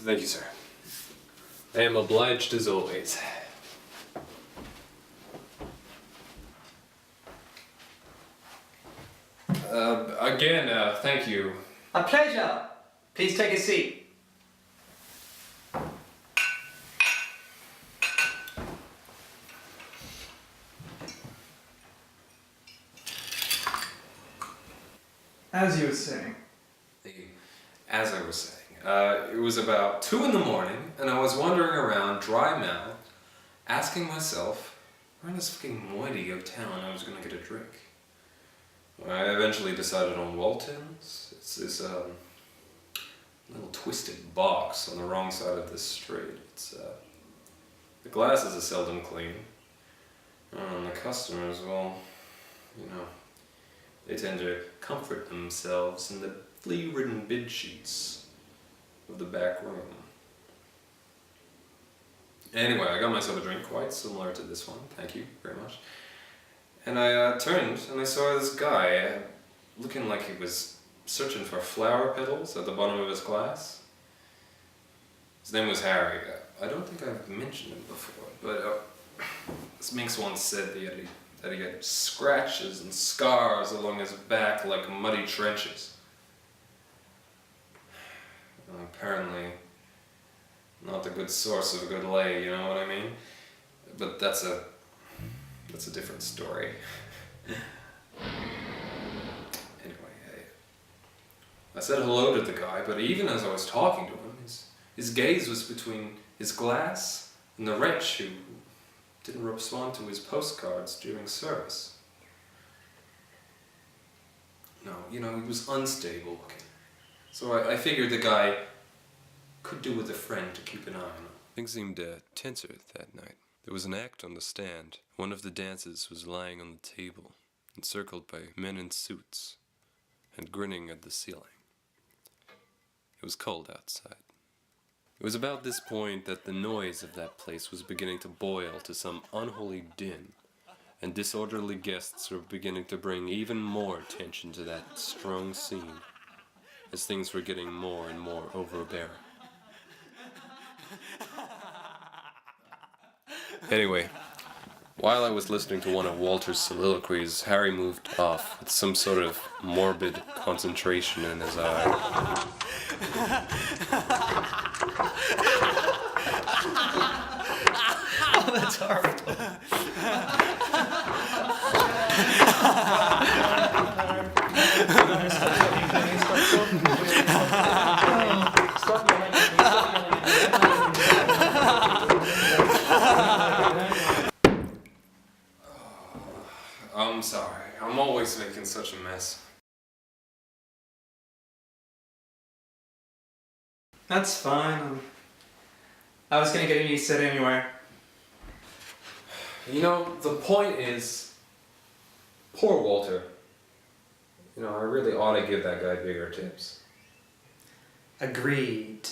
Thank you, sir. I am obliged as always. Again, thank you. A pleasure. Please take a seat. As you were saying. As I was saying, it was about 2 in the morning, and I was wandering around dry-mouthed, asking myself, where in this fucking moiety of town I was gonna get a drink. I eventually decided on Walton's. It's this little twisted box on the wrong side of this street. It's the glasses are seldom clean, and the customers, well, you know, they tend to comfort themselves in the flea-ridden bed sheets of the back room. Anyway, I got myself a drink quite similar to this one, thank you very much. And I turned and I saw this guy looking like he was searching for flower petals at the bottom of his glass. His name was Harry. I don't think I've mentioned him before, but this Minx once said that he had scratches and scars along his back like muddy trenches. Apparently not the good source of a good lay, you know what I mean? But that's a different story. Anyway, I said hello to the guy, but even as I was talking to him, his gaze was between his glass and the wretch who didn't respond to his postcards during service. No, you know, he was unstable looking. So I figured the guy could do with a friend to keep an eye on him. Things seemed tenser that night. There was an act on the stand. One of the dancers was lying on the table, encircled by men in suits, and grinning at the ceiling. It was cold outside. It was about this point that the noise of that place was beginning to boil to some unholy din, and disorderly guests were beginning to bring even more attention to that strong scene, as things were getting more and more overbearing. Anyway, while I was listening to one of Walter's soliloquies, Harry moved off with some sort of morbid concentration in his eye. Oh, that's horrible. I'm sorry. I'm always making such a mess. That's fine. I was gonna get a new set anyway. You know, the point is, poor Walter. You know, I really ought to give that guy bigger tips. Agreed.